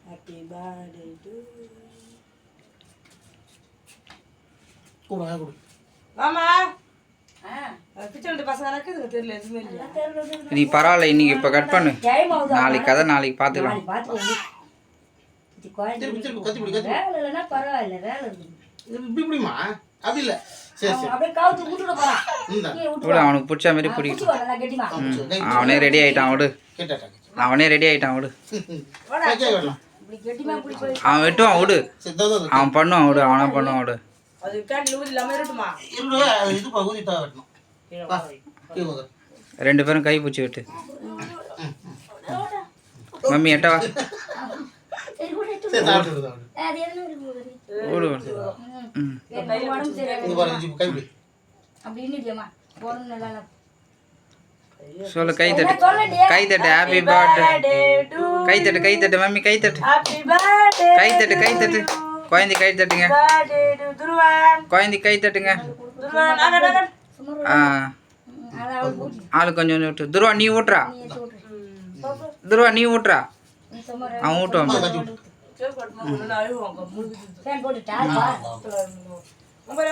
Happy birthday to you. கொடு மாமா kitchen பசங்க இருக்குதுங்க தெரியல எதுவுமே இல்லை. நீ பரவாயில்ல, இன்னைக்கு இப்போ கட் பண்ணு. நாளைக்கு கதை நாளைக்கு பார்த்துக்கலாம். பரவாயில்ல வேலை இருக்குது. இப்படிமா அப்படி இல்லை. சரி சரி அப்படியே காவுத்து விட்டுட போறான். விடு, அவனுக்கு பிடிச்ச மாதிரி பிடிக்கும். அவனே ரெடி ஆயிட்டான் விடு. கேட்டாட்டாங்க அவனே ரெடி ஆயிட்டான் விடு. வரலாம் இப்படி கெட்டிமா இப்படி போய் அவன் வெட்டுவான் விடு. அவன் பண்ணுவான் விடு. அவனா பண்ணுவான் விடு. அது கேண்டில் ஊதி இல்லாமல் இருக்கட்டுமா? இது பகுதி தான் வெட்டணும். ரெண்டு பேரும் கை பிடிச்சி விட்டு. மம்மி எட்ட வா. சரி கூட எடுத்து சரி சாப்பிட்டு விடு. அது என்ன இருக்கு விடு. உடம்பு சரியா இது பாருங்க ஜி கை பிடி. அப்படி இல்லையம்மா உடம்பு நல்லா சொல்லு, கை தட்டு. கை தட்டு. Happy birthday. கை தட்டு, கை தட்டு மம்மி, கை தட்டு. Happy birthday. கை தட்டு, கை தட்டு. குழந்தை கை தட்டுங்க. Birthday to Durwan. குழந்தை கை தட்டுங்க. Durwan, அகட். ஆ, அதை அவள் ஊட்டி ஆளு கொஞ்சம் கொஞ்சம் விட்டு. துருவா நீ ஊட்டுறா. நீ சொல்றேன் துருவா நீ ஊட்டுறா. நீ சும்மா அவன் ஊட்டுவான். கேக் கட் பண்ணனும். நான் அழுவாங்க. முழுகுது. ஃபேன் போட்டு டால் பா நம்பர்